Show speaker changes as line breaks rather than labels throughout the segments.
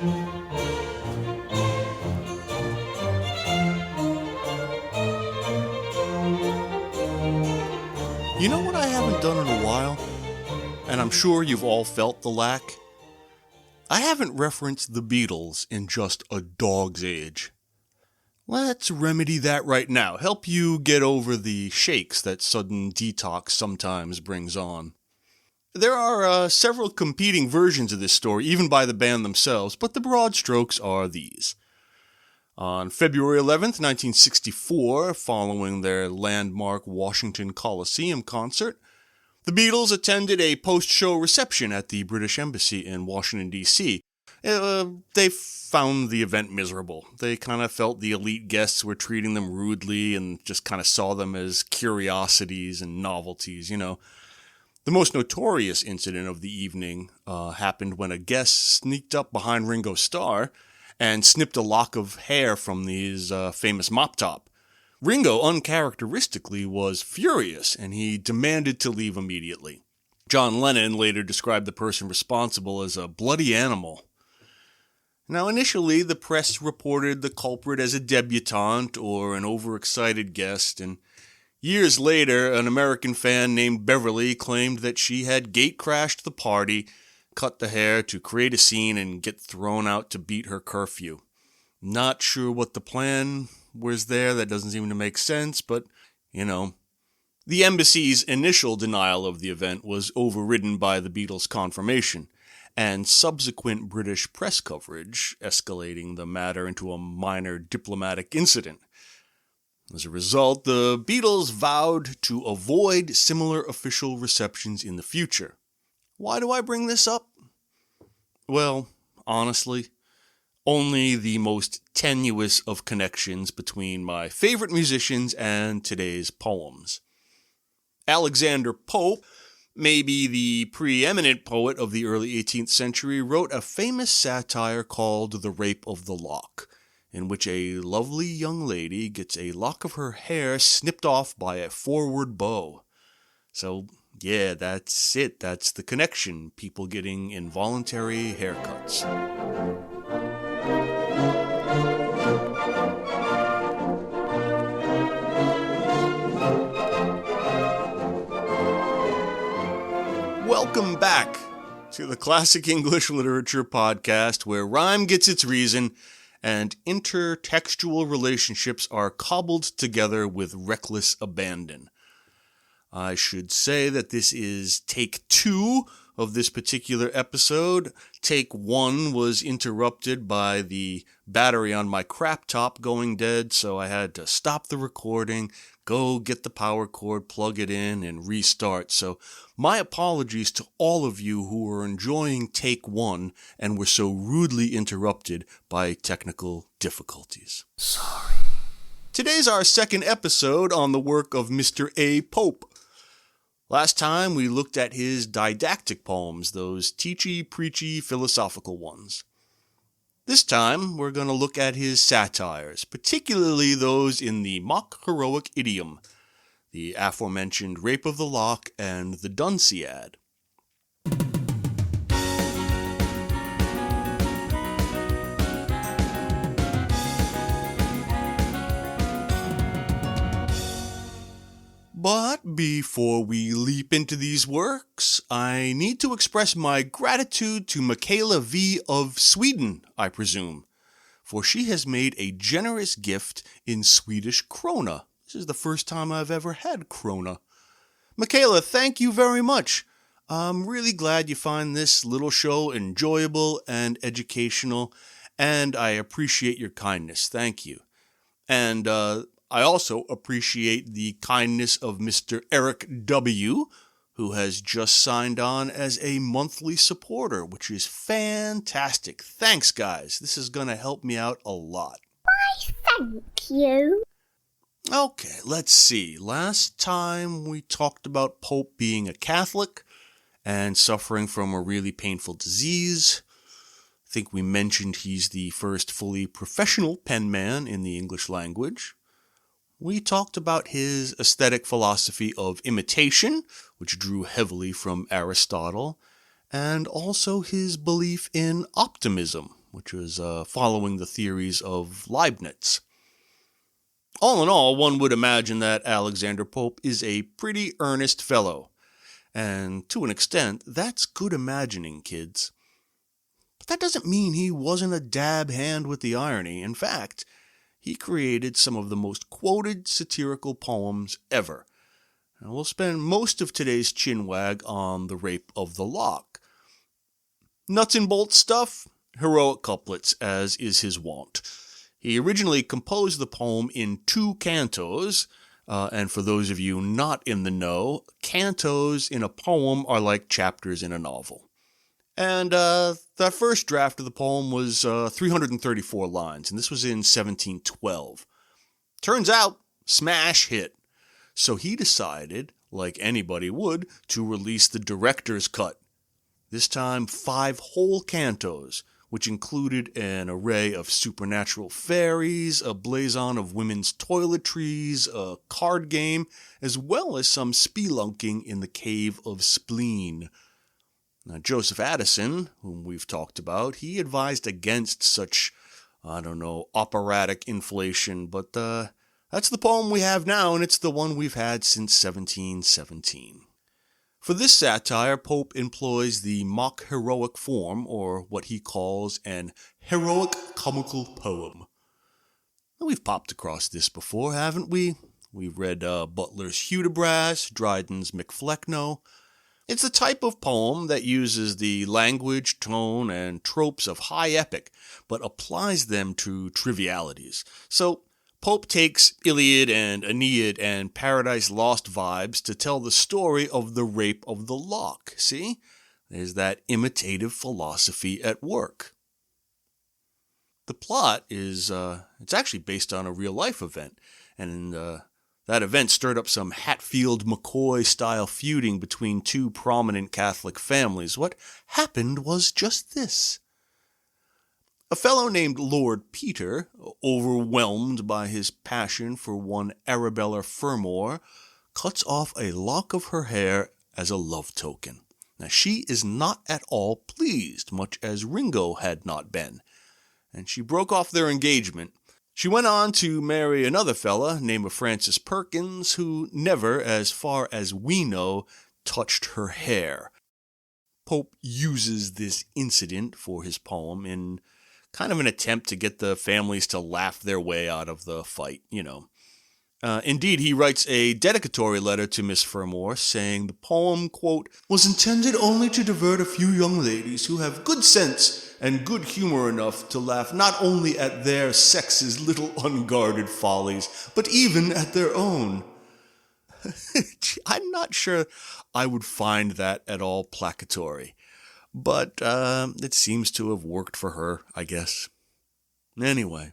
You know what I haven't done in a while? And I'm sure you've all felt the lack? I haven't referenced the Beatles in just a dog's age. Let's remedy that right now. Help you get over the shakes that sudden detox sometimes brings on. There are several competing versions of this story, even by the band themselves, but the broad strokes are these. On February 11th, 1964, following their landmark Washington Coliseum concert, the Beatles attended a post-show reception at the British Embassy in Washington, D.C. They found the event miserable. They kind of felt the elite guests were treating them rudely and just kind of saw them as curiosities and novelties, you know. The most notorious incident of the evening happened when a guest sneaked up behind Ringo Starr and snipped a lock of hair from his famous mop top. Ringo, uncharacteristically, was furious, and he demanded to leave immediately. John Lennon later described the person responsible as a bloody animal. Now, initially, the press reported the culprit as a debutante or an overexcited guest, and years later, an American fan named Beverly claimed that she had gate-crashed the party, cut the hair to create a scene, and get thrown out to beat her curfew. Not sure what the plan was there. That doesn't seem to make sense, but, you know. The embassy's initial denial of the event was overridden by the Beatles' confirmation, and subsequent British press coverage, escalating the matter into a minor diplomatic incident. As a result, the Beatles vowed to avoid similar official receptions in the future. Why do I bring this up? Well, honestly, only the most tenuous of connections between my favorite musicians and today's poems. Alexander Pope, maybe the preeminent poet of the early 18th century, wrote a famous satire called The Rape of the Lock, in which a lovely young lady gets a lock of her hair snipped off by a forward bow. So, yeah, that's it. That's the connection. People getting involuntary haircuts. Welcome back to the Classic English Literature Podcast, where rhyme gets its reason and intertextual relationships are cobbled together with reckless abandon. I should say that this is take 2 of this particular episode. Take 1 was interrupted by the battery on my crap top going dead, so I had to stop the recording, go get the power cord, plug it in, and restart. So my apologies to all of you who were enjoying take 1 and were so rudely interrupted by technical difficulties. Sorry. Today's our second episode on the work of Mr. A. Pope. Last time we looked at his didactic poems, those teachy, preachy, philosophical ones. This time we're going to look at his satires, particularly those in the mock heroic idiom, the aforementioned Rape of the Lock and the Dunciad. But before we leap into these works, I need to express my gratitude to Michaela V. of Sweden, I presume, for she has made a generous gift in Swedish krona. This is the first time I've ever had krona. Michaela, thank you very much. I'm really glad you find this little show enjoyable and educational, and I appreciate your kindness. Thank you. And I also appreciate the kindness of Mr. Eric W., who has just signed on as a monthly supporter, which is fantastic. Thanks, guys. This is going to help me out a lot.
Why, thank you.
Okay, let's see. Last time we talked about Pope being a Catholic and suffering from a really painful disease. I think we mentioned he's the first fully professional penman in the English language. We talked about his aesthetic philosophy of imitation, which drew heavily from Aristotle, and also his belief in optimism, which was following the theories of Leibniz. All in all, one would imagine that Alexander Pope is a pretty earnest fellow. And to an extent, that's good imagining, kids. But that doesn't mean he wasn't a dab hand with the irony. In fact, he created some of the most quoted satirical poems ever. And we'll spend most of today's chinwag on the rape of the lock. Nuts and bolts stuff, heroic couplets, as is his wont. He originally composed the poem in 2 cantos, and for those of you not in the know, cantos in a poem are like chapters in a novel. And that first draft of the poem was 334 lines, and this was in 1712. Turns out, smash hit. So he decided, like anybody would, to release the director's cut. This time, 5 whole cantos, which included an array of supernatural fairies, a blazon of women's toiletries, a card game, as well as some spelunking in the Cave of Spleen. Now, Joseph Addison, whom we've talked about, he advised against such, operatic inflation, but that's the poem we have now, and it's the one we've had since 1717. For this satire, Pope employs the mock-heroic form, or what he calls an heroic comical poem. We've popped across this before, haven't we? We've read Butler's Hudibras, Dryden's McFlecknoe. It's the type of poem that uses the language, tone, and tropes of high epic, but applies them to trivialities. So, Pope takes Iliad and Aeneid and Paradise Lost vibes to tell the story of the rape of the lock. See? There's that imitative philosophy at work. The plot is, it's actually based on a real-life event, and that event stirred up some Hatfield-McCoy-style feuding between 2 prominent Catholic families. What happened was just this. A fellow named Lord Peter, overwhelmed by his passion for one Arabella Fermor, cuts off a lock of her hair as a love token. Now, she is not at all pleased, much as Ringo had not been, and she broke off their engagement. She went on to marry another fella named Francis Perkins, who never, as far as we know, touched her hair. Pope uses this incident for his poem in kind of an attempt to get the families to laugh their way out of the fight, Indeed, he writes a dedicatory letter to Miss Fermor, saying the poem, quote, was intended only to divert a few young ladies who have good sense and good humor enough to laugh not only at their sex's little unguarded follies, but even at their own. I'm not sure I would find that at all placatory. But it seems to have worked for her, I guess. Anyway,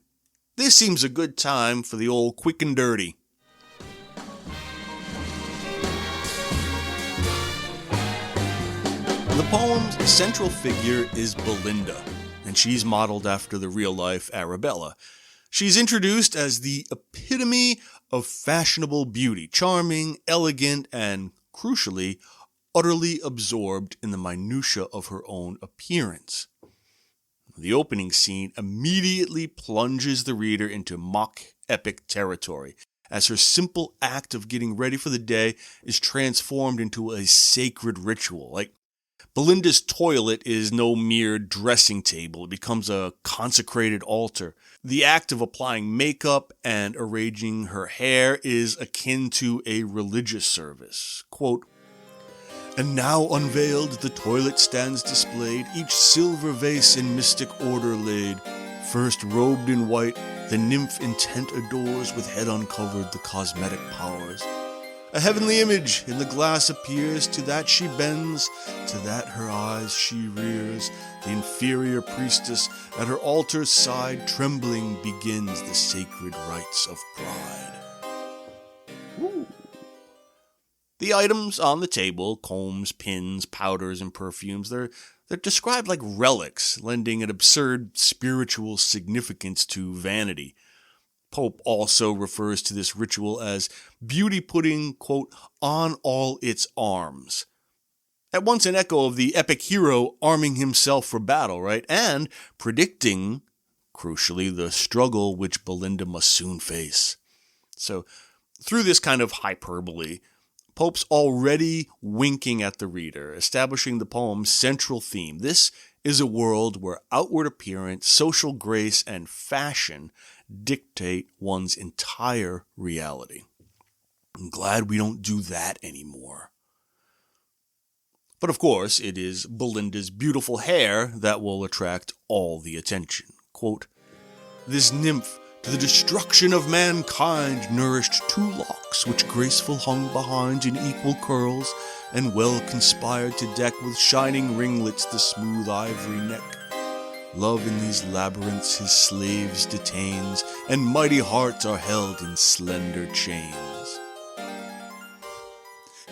this seems a good time for the old quick and dirty. The poem's central figure is Belinda, and she's modeled after the real-life Arabella. She's introduced as the epitome of fashionable beauty, charming, elegant, and, crucially, utterly absorbed in the minutiae of her own appearance. The opening scene immediately plunges the reader into mock-epic territory, as her simple act of getting ready for the day is transformed into a sacred ritual. Like, Belinda's toilet is no mere dressing table. It becomes a consecrated altar. The act of applying makeup and arranging her hair is akin to a religious service. Quote, and now unveiled the toilet stands displayed, each silver vase in mystic order laid. First robed in white, the nymph intent adores, with head uncovered the cosmetic powers. A heavenly image in the glass appears, to that she bends, to that her eyes she rears. The inferior priestess at her altar's side, trembling begins the sacred rites of pride. Ooh. The items on the table, combs, pins, powders, and perfumes, they're described like relics, lending an absurd spiritual significance to vanity. Pope also refers to this ritual as beauty putting, quote, on all its arms. At once an echo of the epic hero arming himself for battle, right? And predicting, crucially, the struggle which Belinda must soon face. So, through this kind of hyperbole, Pope's already winking at the reader, establishing the poem's central theme. This is a world where outward appearance, social grace, and fashion dictate one's entire reality. I'm glad we don't do that anymore. But of course, it is Belinda's beautiful hair that will attract all the attention. Quote, "This nymph, to the destruction of mankind, nourished 2 locks, which graceful hung behind in equal curls, and well conspired to deck with shining ringlets the smooth ivory neck. Love in these labyrinths his slaves detains, and mighty hearts are held in slender chains."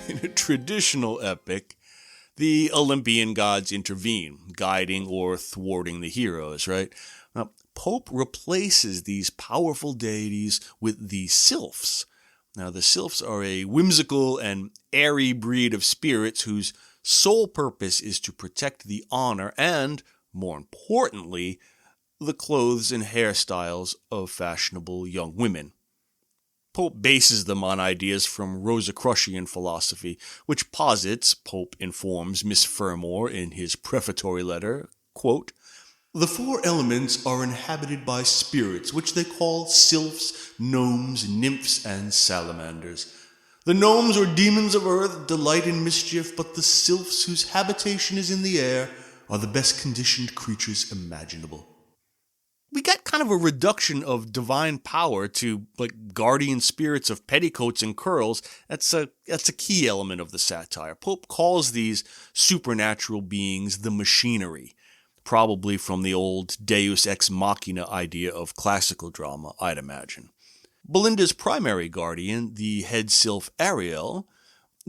In a traditional epic, the Olympian gods intervene, guiding or thwarting the heroes, right? Now, Pope replaces these powerful deities with the sylphs. Now, the sylphs are a whimsical and airy breed of spirits whose sole purpose is to protect the honor and, more importantly, the clothes and hairstyles of fashionable young women. Pope bases them on ideas from Rosicrucian philosophy, which posits, Pope informs Miss Fermor in his prefatory letter, quote, "The 4 elements are inhabited by spirits, which they call sylphs, gnomes, nymphs, and salamanders. The gnomes or demons of earth delight in mischief, but the sylphs, whose habitation is in the air, are the best conditioned creatures imaginable." We got kind of a reduction of divine power to like guardian spirits of petticoats and curls. That's a key element of the satire. Pope calls these supernatural beings the machinery, probably from the old deus ex machina idea of classical drama, I'd imagine. Belinda's primary guardian, the head sylph Ariel,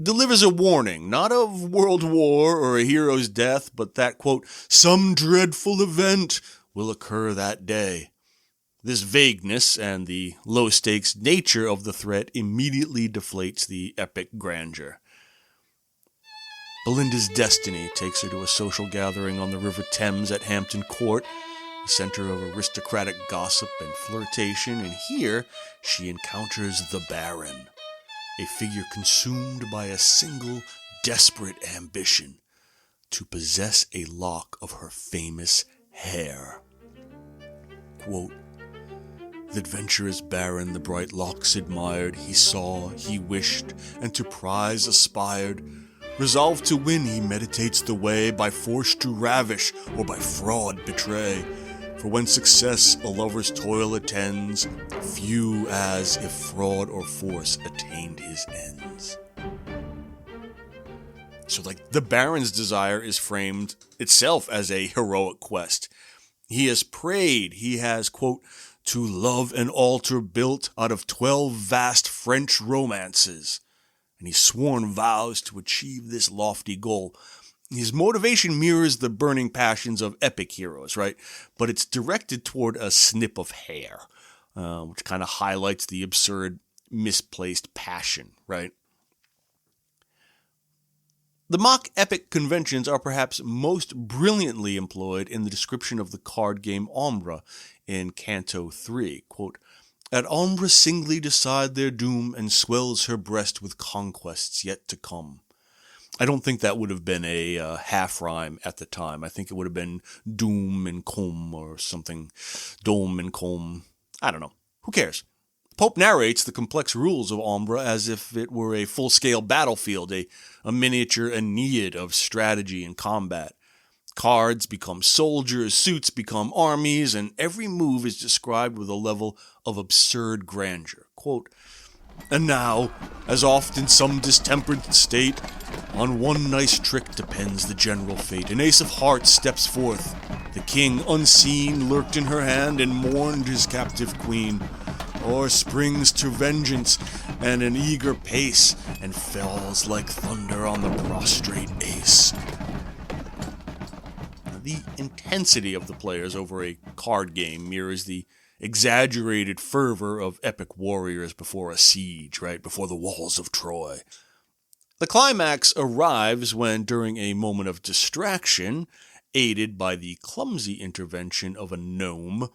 delivers a warning, not of world war or a hero's death, but that, quote, "some dreadful event will occur that day." This vagueness and the low-stakes nature of the threat immediately deflates the epic grandeur. Belinda's destiny takes her to a social gathering on the River Thames at Hampton Court, the center of aristocratic gossip and flirtation, and here she encounters the Baron, a figure consumed by a single desperate ambition: to possess a lock of her famous hair. Quote, "The adventurous Baron the bright locks admired, he saw, he wished, and to prize aspired. Resolved to win, he meditates the way, by force to ravish, or by fraud betray. For when success a lover's toil attends, few as, if fraud or force, attained his ends." So, the Baron's desire is framed itself as a heroic quest. He has prayed, he has, quote, "to love an altar built out of 12 vast French romances," and he's sworn vows to achieve this lofty goal. His motivation mirrors the burning passions of epic heroes, right? But it's directed toward a snip of hair, which kind of highlights the absurd, misplaced passion, right? The mock epic conventions are perhaps most brilliantly employed in the description of the card game Ombre in Canto 3. Quote, "At Ombre singly decide their doom, and swells her breast with conquests yet to come." I don't think that would have been a half rhyme at the time. I think it would have been doom and comb or something. Dome and comb. I don't know. Who cares? Pope narrates the complex rules of Ombre as if it were a full-scale battlefield, a miniature Aeneid of strategy and combat. Cards become soldiers, suits become armies, and every move is described with a level of absurd grandeur. Quote, "And now, as oft in some distempered state, on one nice trick depends the general fate. An ace of hearts steps forth. The king, unseen, lurked in her hand and mourned his captive queen. Or springs to vengeance and an eager pace, and falls like thunder on the prostrate ace." The intensity of the players over a card game mirrors the exaggerated fervor of epic warriors before a siege, right? Before the walls of Troy. The climax arrives when, during a moment of distraction, aided by the clumsy intervention of a gnome,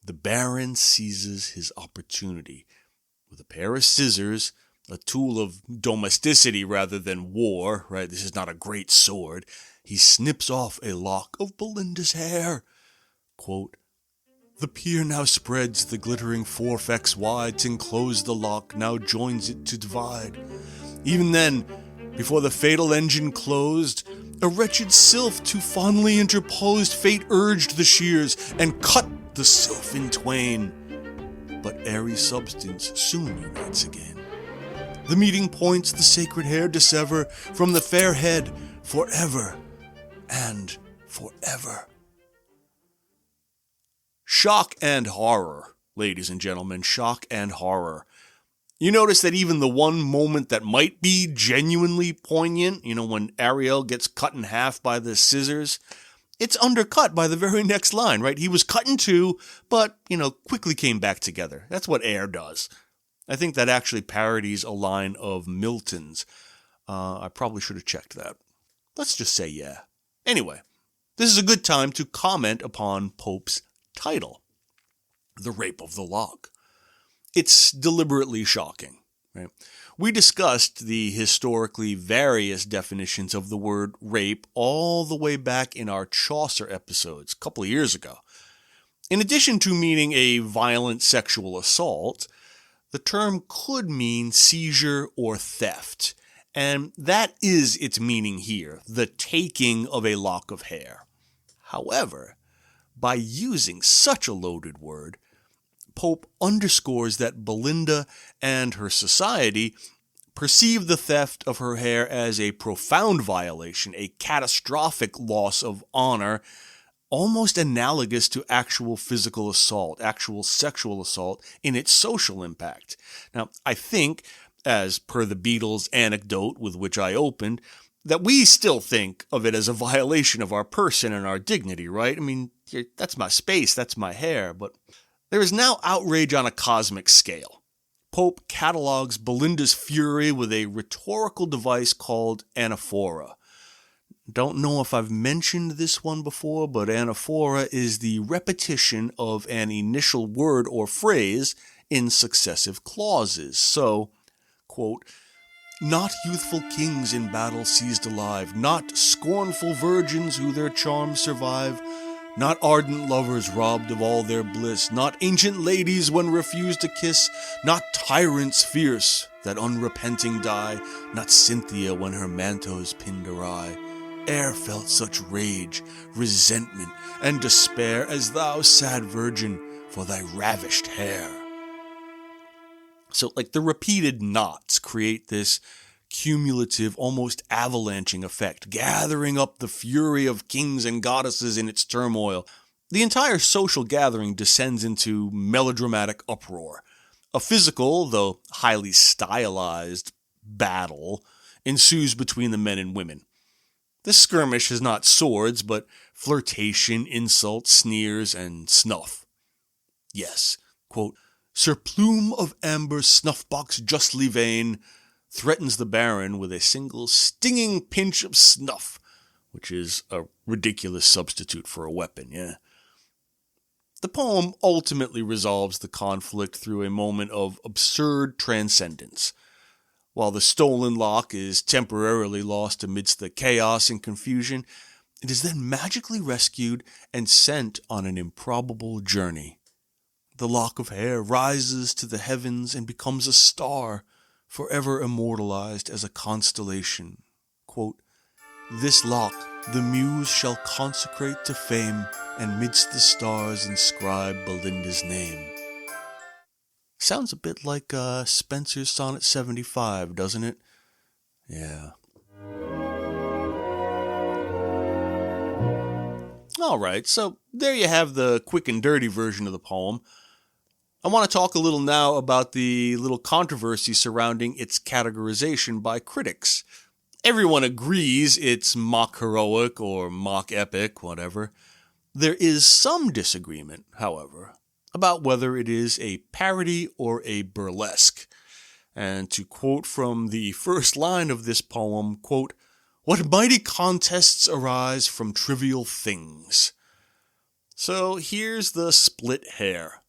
the Baron seizes his opportunity. With a pair of scissors, a tool of domesticity rather than war, right? This is not a great sword. He snips off a lock of Belinda's hair. Quote, "The pier now spreads the glittering forefecks wide, t'enclose the lock, now joins it to divide. Even then, before the fatal engine closed, a wretched sylph too fondly interposed, fate urged the shears, and cut the sylph in twain. But airy substance soon unites again. The meeting points the sacred hair dissever from the fair head forever and forever." Shock and horror, ladies and gentlemen, shock and horror. You notice that even the one moment that might be genuinely poignant, when Ariel gets cut in half by the scissors, it's undercut by the very next line, right? He was cut in two, but, quickly came back together. That's what air does. I think that actually parodies a line of Milton's. I probably should have checked that. Let's just say yeah. Anyway, this is a good time to comment upon Pope's title, The Rape of the Lock. It's deliberately shocking, right? We discussed the historically various definitions of the word rape all the way back in our Chaucer episodes a couple of years ago. In addition to meaning a violent sexual assault, the term could mean seizure or theft, and that is its meaning here, the taking of a lock of hair. However, by using such a loaded word, Pope underscores that Belinda and her society perceive the theft of her hair as a profound violation, a catastrophic loss of honor, almost analogous to actual physical assault, actual sexual assault in its social impact. Now, I think, as per the Beatles anecdote with which I opened, that we still think of it as a violation of our person and our dignity, right? I mean, that's my space, that's my hair, but there is now outrage on a cosmic scale. Pope catalogs Belinda's fury with a rhetorical device called anaphora. Don't know if I've mentioned this one before, but anaphora is the repetition of an initial word or phrase in successive clauses. So, quote, "Not youthful kings in battle seized alive, not scornful virgins who their charms survive, not ardent lovers robbed of all their bliss, not ancient ladies when refused a kiss, not tyrants fierce that unrepenting die, not Cynthia when her manto's pinned awry, e'er felt such rage, resentment, and despair as thou, sad virgin, for thy ravished hair." So, the repeated knots create this cumulative, almost avalanching effect, gathering up the fury of kings and goddesses in its turmoil. The entire social gathering descends into melodramatic uproar. A physical, though highly stylized, battle ensues between the men and women. This skirmish is not swords, but flirtation, insult, sneers, and snuff. Yes, quote, "Sir Plume of Amber, snuff-box justly vain," threatens the Baron with a single stinging pinch of snuff, which is a ridiculous substitute for a weapon, yeah? The poem ultimately resolves the conflict through a moment of absurd transcendence. While the stolen lock is temporarily lost amidst the chaos and confusion, it is then magically rescued and sent on an improbable journey. The lock of hair rises to the heavens and becomes a star, forever immortalized as a constellation. Quote, "This lock the muse shall consecrate to fame, and midst the stars inscribe Belinda's name." Sounds a bit like Spenser's Sonnet 75, doesn't it? Yeah. Alright, so there you have the quick and dirty version of the poem. I want to talk a little now about the little controversy surrounding its categorization by critics. Everyone agrees it's mock heroic or mock epic, whatever. There is some disagreement, however, about whether it is a parody or a burlesque. And to quote from the first line of this poem, quote, "What mighty contests arise from trivial things." So here's the split hair.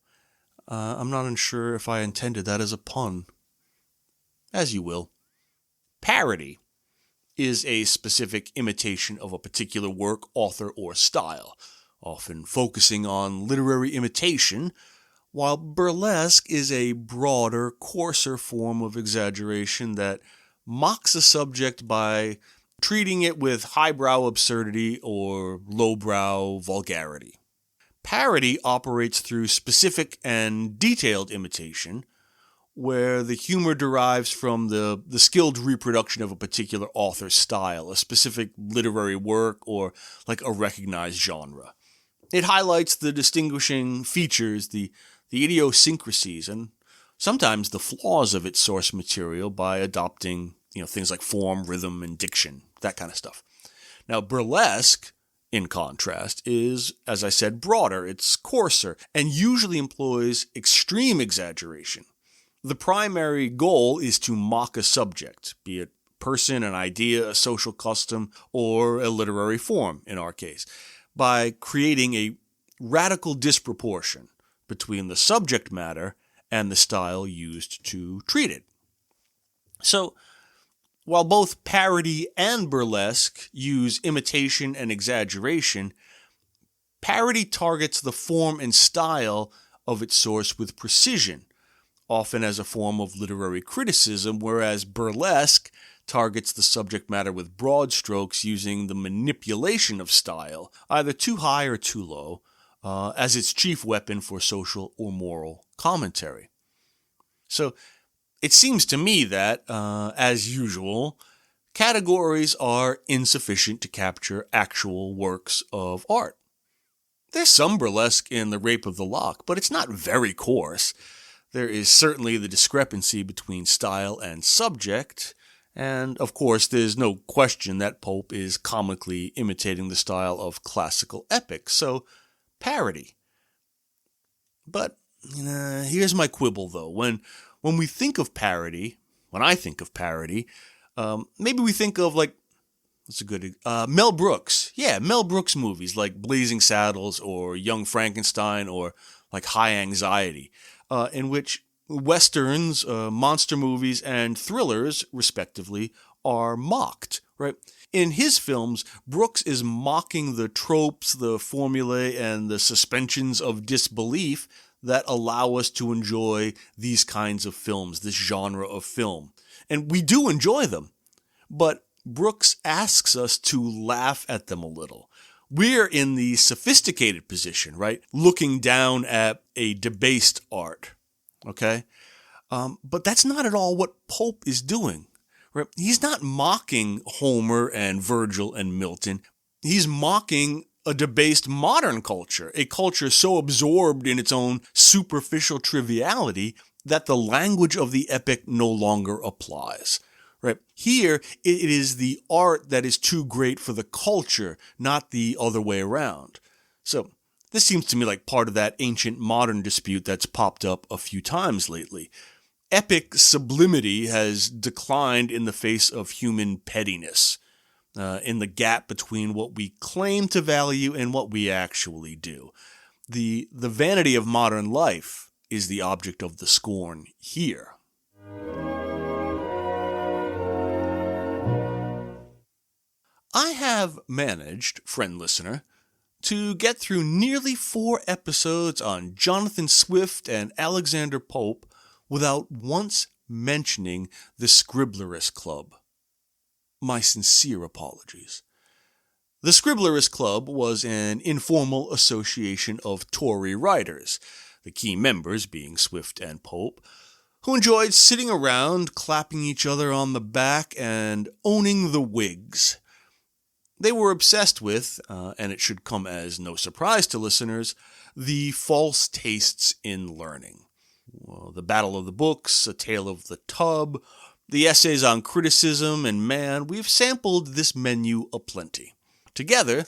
I'm not unsure if I intended that as a pun. As you will. Parody is a specific imitation of a particular work, author, or style, often focusing on literary imitation, while burlesque is a broader, coarser form of exaggeration that mocks a subject by treating it with highbrow absurdity or lowbrow vulgarity. Parody operates through specific and detailed imitation, where the humor derives from the skilled reproduction of a particular author's style, a specific literary work, or like a recognized genre. It highlights the distinguishing features, the idiosyncrasies, and sometimes the flaws of its source material by adopting, things like form, rhythm, and diction, that kind of stuff. Now, burlesque, in contrast, is, as I said, broader, it's coarser, and usually employs extreme exaggeration. The primary goal is to mock a subject, be it a person, an idea, a social custom, or a literary form, in our case, by creating a radical disproportion between the subject matter and the style used to treat it. So, while both parody and burlesque use imitation and exaggeration, parody targets the form and style of its source with precision, often as a form of literary criticism, whereas burlesque targets the subject matter with broad strokes using the manipulation of style, either too high or too low, as its chief weapon for social or moral commentary. So it seems to me that, as usual, categories are insufficient to capture actual works of art. There's some burlesque in The Rape of the Lock, but it's not very coarse. There is certainly the discrepancy between style and subject, and of course there's no question that Pope is comically imitating the style of classical epic, so parody. But here's my quibble though. When we think of parody, when I think of parody, maybe we think of Mel Brooks. Yeah, Mel Brooks movies like Blazing Saddles or Young Frankenstein or like High Anxiety, in which westerns, monster movies, and thrillers, respectively, are mocked, right? In his films, Brooks is mocking the tropes, the formulae, and the suspensions of disbelief that allow us to enjoy these kinds of films, this genre of film. And we do enjoy them, but Brooks asks us to laugh at them a little. We're in the sophisticated position, right? Looking down at a debased art, okay? But that's not at all what Pope is doing, right? He's not mocking Homer and Virgil and Milton. He's mocking a debased modern culture, a culture so absorbed in its own superficial triviality that the language of the epic no longer applies. Right? Here, it is the art that is too great for the culture, not the other way around. So, this seems to me like part of that ancient modern dispute that's popped up a few times lately. Epic sublimity has declined in the face of human pettiness, in the gap between what we claim to value and what we actually do. The vanity of modern life is the object of the scorn here. I have managed, friend listener, to get through nearly 4 episodes on Jonathan Swift and Alexander Pope without once mentioning the Scribblerist Club. My sincere apologies. The Scribblerist Club was an informal association of Tory writers, the key members being Swift and Pope, who enjoyed sitting around, clapping each other on the back, and owning the Whigs. They were obsessed with, and it should come as no surprise to listeners, the false tastes in learning. Well, the Battle of the Books, A Tale of the Tub, the essays on criticism, and man, we've sampled this menu aplenty. Together,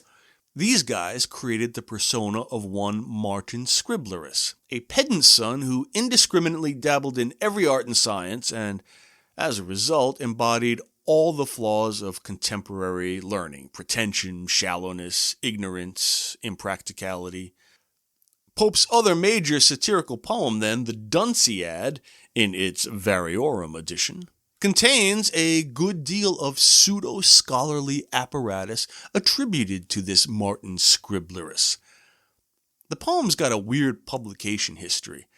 These guys created the persona of one Martin Scriblerus, a pedant son who indiscriminately dabbled in every art and science and, as a result, embodied all the flaws of contemporary learning: pretension, shallowness, ignorance, impracticality. Pope's other major satirical poem, then, the Dunciad, in its Variorum edition, contains a good deal of pseudo-scholarly apparatus attributed to this Martin Scriblerus. The poem's got a weird publication history.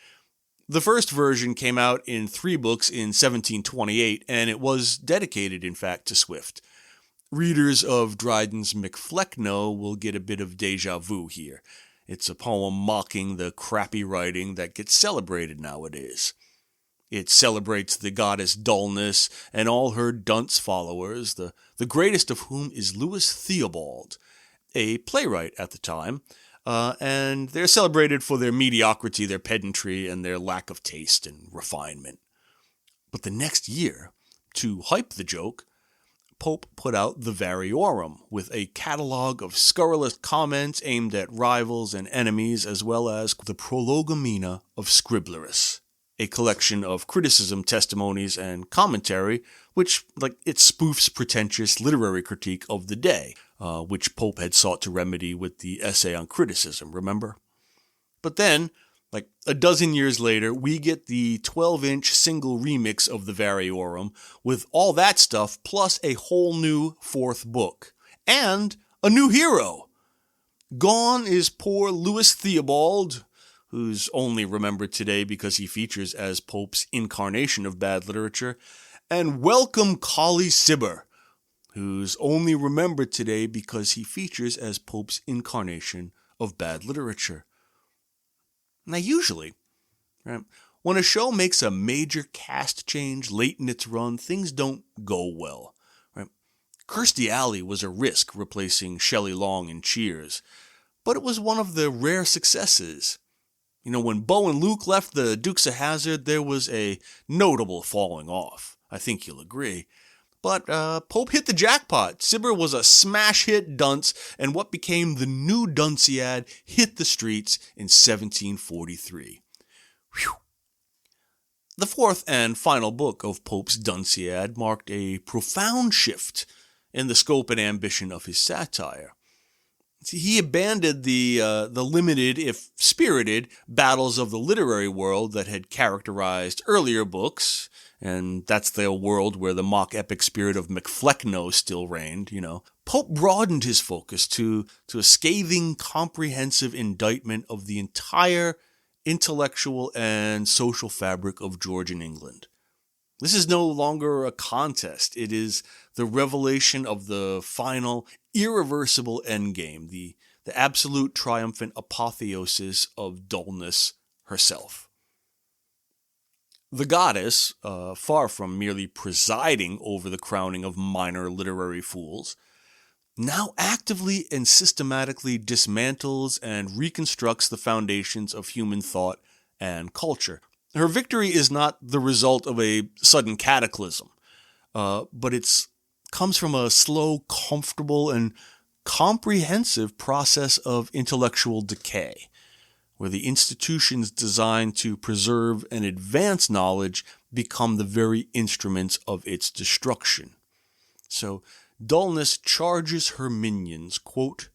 The first version came out in 3 books in 1728, and it was dedicated, in fact, to Swift. Readers of Dryden's Macflecknoe will get a bit of déjà vu here. It's a poem mocking the crappy writing that gets celebrated nowadays. It celebrates the goddess Dullness and all her dunce followers, the greatest of whom is Louis Theobald, a playwright at the time, and they're celebrated for their mediocrity, their pedantry, and their lack of taste and refinement. But the next year, to hype the joke, Pope put out the Variorum, with a catalog of scurrilous comments aimed at rivals and enemies, as well as the Prolegomena of Scriblerus, a collection of criticism, testimonies, and commentary, which, it spoofs pretentious literary critique of the day, which Pope had sought to remedy with the essay on criticism, remember? But then, a dozen years later, we get the 12-inch single remix of the Variorum, with all that stuff, plus a whole new 4th book. And a new hero! Gone is poor Louis Theobald, who's only remembered today because he features as Pope's incarnation of bad literature, and welcome Colley Cibber, who's only remembered today because he features as Pope's incarnation of bad literature. Now, usually, when a show makes a major cast change late in its run, things don't go well. Kirstie Alley was a risk replacing Shelley Long in Cheers, but it was one of the rare successes. When Bo and Luke left the Dukes of Hazzard, there was a notable falling off. I think you'll agree. But Pope hit the jackpot. Cibber was a smash hit dunce, and what became the new Dunciad hit the streets in 1743. Whew. The 4th and final book of Pope's Dunciad marked a profound shift in the scope and ambition of his satire. He abandoned the limited, if spirited, battles of the literary world that had characterized earlier books, and that's the world where the mock epic spirit of Macflecknoe still reigned, Pope broadened his focus to a scathing, comprehensive indictment of the entire intellectual and social fabric of Georgian England. This is no longer a contest. It is the revelation of the final, irreversible endgame, the absolute triumphant apotheosis of dullness herself. The goddess, far from merely presiding over the crowning of minor literary fools, now actively and systematically dismantles and reconstructs the foundations of human thought and culture. Her victory is not the result of a sudden cataclysm, but it comes from a slow, comfortable, and comprehensive process of intellectual decay, where the institutions designed to preserve and advance knowledge become the very instruments of its destruction. So, dullness charges her minions, quote,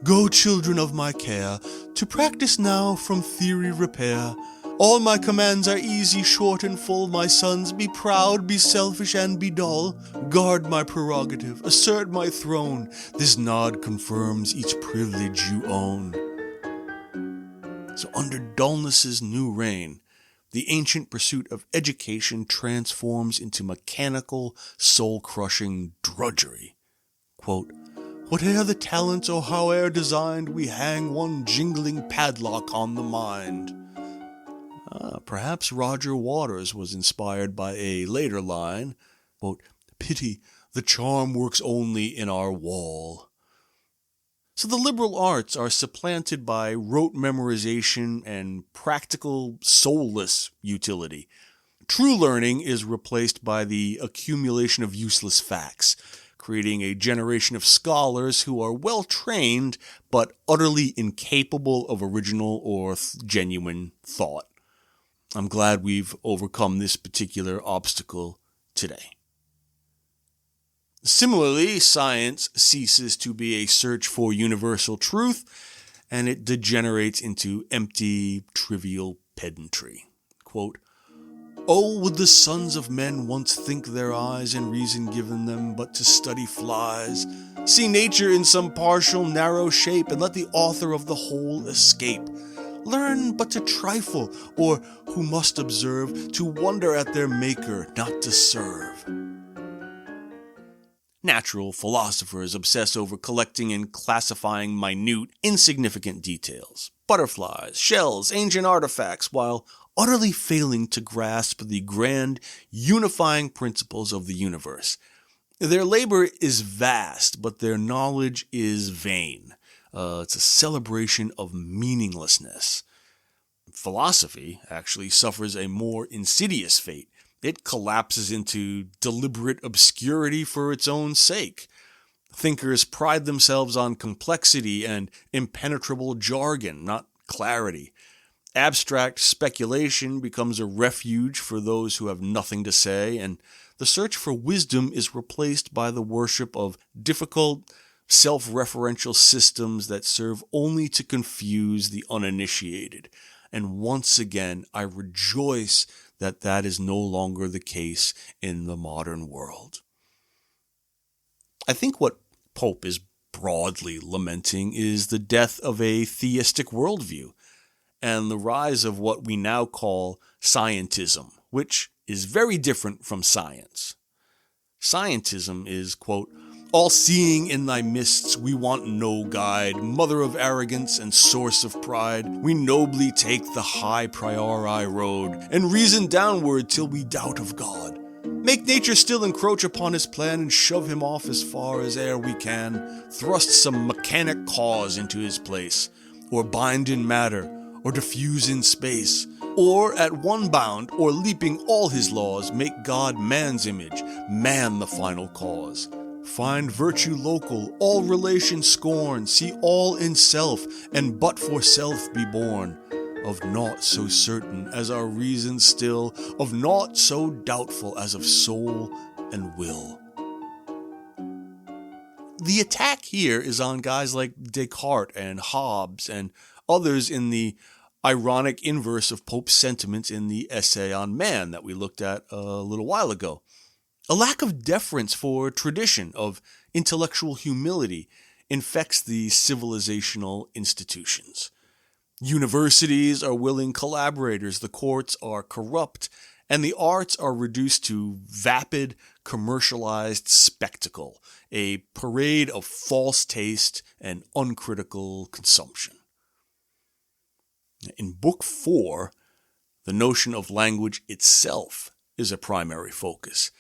"Go, children of my care, to practice now from theory repair. All my commands are easy, short, and full. My sons, be proud, be selfish, and be dull. Guard my prerogative, assert my throne. This nod confirms each privilege you own." So under dullness's new reign, the ancient pursuit of education transforms into mechanical, soul-crushing drudgery. Quote, "Whate'er the talents or howe'er designed, we hang one jingling padlock on the mind." Perhaps Roger Waters was inspired by a later line, quote, "Pity, the charm works only in our wall." So the liberal arts are supplanted by rote memorization and practical, soulless utility. True learning is replaced by the accumulation of useless facts, creating a generation of scholars who are well-trained but utterly incapable of original or genuine thought. I'm glad we've overcome this particular obstacle today. Similarly, science ceases to be a search for universal truth, and it degenerates into empty, trivial pedantry. Quote, "Oh, would the sons of men once think their eyes and reason given them but to study flies, see nature in some partial narrow shape, and let the author of the whole escape. Learn but to trifle, or who must observe, to wonder at their maker, not to serve." Natural philosophers obsess over collecting and classifying minute, insignificant details, butterflies, shells, ancient artifacts, while utterly failing to grasp the grand, unifying principles of the universe. Their labor is vast, but their knowledge is vain. It's a celebration of meaninglessness. Philosophy actually suffers a more insidious fate. It collapses into deliberate obscurity for its own sake. Thinkers pride themselves on complexity and impenetrable jargon, not clarity. Abstract speculation becomes a refuge for those who have nothing to say, and the search for wisdom is replaced by the worship of difficult, self-referential systems that serve only to confuse the uninitiated. And once again, I rejoice that that is no longer the case in the modern world. I think what Pope is broadly lamenting is the death of a theistic worldview and the rise of what we now call scientism, which is very different from science. Scientism is, quote, "All-seeing in thy mists, we want no guide. Mother of arrogance and source of pride, we nobly take the high priori road, and reason downward till we doubt of God. Make nature still encroach upon his plan, and shove him off as far as e'er we can. Thrust some mechanic cause into his place, or bind in matter, or diffuse in space. Or at one bound, or leaping all his laws, make God man's image, man the final cause. Find virtue local, all relation scorn, see all in self, and but for self be born. Of naught so certain as our reason still, of naught so doubtful as of soul and will." The attack here is on guys like Descartes and Hobbes and others in the ironic inverse of Pope's sentiments in the essay on man that we looked at a little while ago. A lack of deference for tradition, of intellectual humility, infects the civilizational institutions. Universities are willing collaborators, the courts are corrupt, and the arts are reduced to vapid, commercialized spectacle, a parade of false taste and uncritical consumption. In Book 4, the notion of language itself is a primary focus.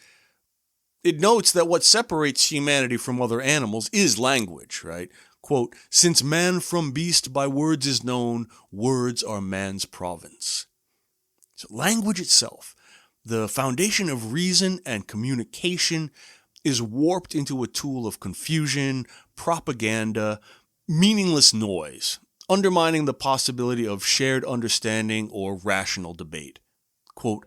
It notes that what separates humanity from other animals is language, right? Quote, "Since man from beast by words is known, words are man's province." So language itself, the foundation of reason and communication, is warped into a tool of confusion, propaganda, meaningless noise, undermining the possibility of shared understanding or rational debate. Quote,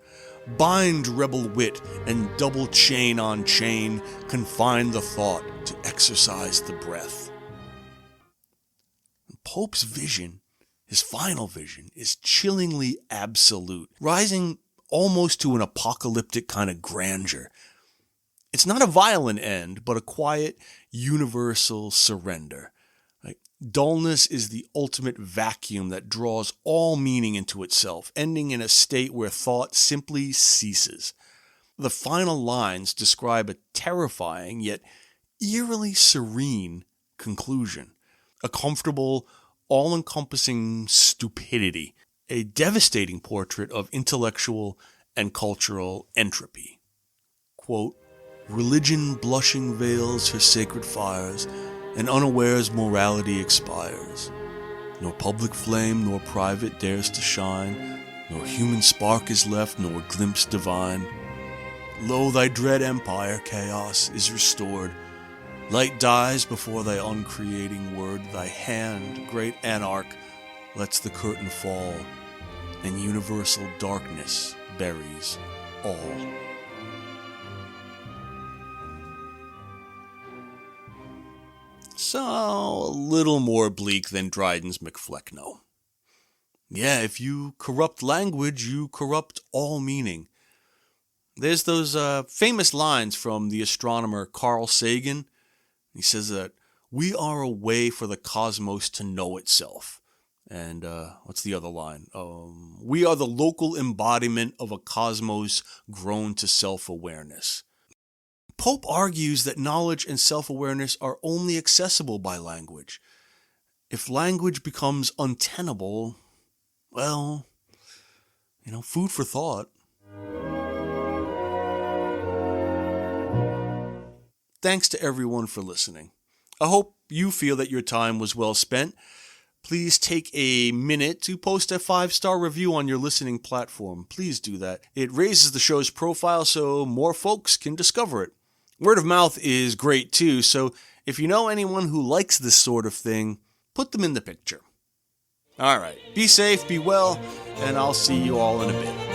"Bind rebel wit and double chain on chain, confine the thought to exercise the breath." Pope's vision, his final vision, is chillingly absolute, rising almost to an apocalyptic kind of grandeur. It's not a violent end, but a quiet, universal surrender. Dullness is the ultimate vacuum that draws all meaning into itself, ending in a state where thought simply ceases. The final lines describe a terrifying yet eerily serene conclusion, a comfortable, all-encompassing stupidity, a devastating portrait of intellectual and cultural entropy. Quote, "Religion blushing veils her sacred fires, and unawares morality expires. Nor public flame nor private dares to shine, nor human spark is left, nor glimpse divine. Lo, thy dread empire, chaos, is restored. Light dies before thy uncreating word. Thy hand, great anarch, lets the curtain fall, and universal darkness buries all. So, a little more bleak than Dryden's McFlecknoe. Yeah, if you corrupt language, you corrupt all meaning. There's those famous lines from the astronomer Carl Sagan. He says that we are a way for the cosmos to know itself. And what's the other line? We are the local embodiment of a cosmos grown to self-awareness. Pope argues that knowledge and self-awareness are only accessible by language. If language becomes untenable, well, food for thought. Thanks to everyone for listening. I hope you feel that your time was well spent. Please take a minute to post a 5-star review on your listening platform. Please do that. It raises the show's profile so more folks can discover it. Word of mouth is great too, so if you know anyone who likes this sort of thing, put them in the picture. Alright, be safe, be well, and I'll see you all in a bit.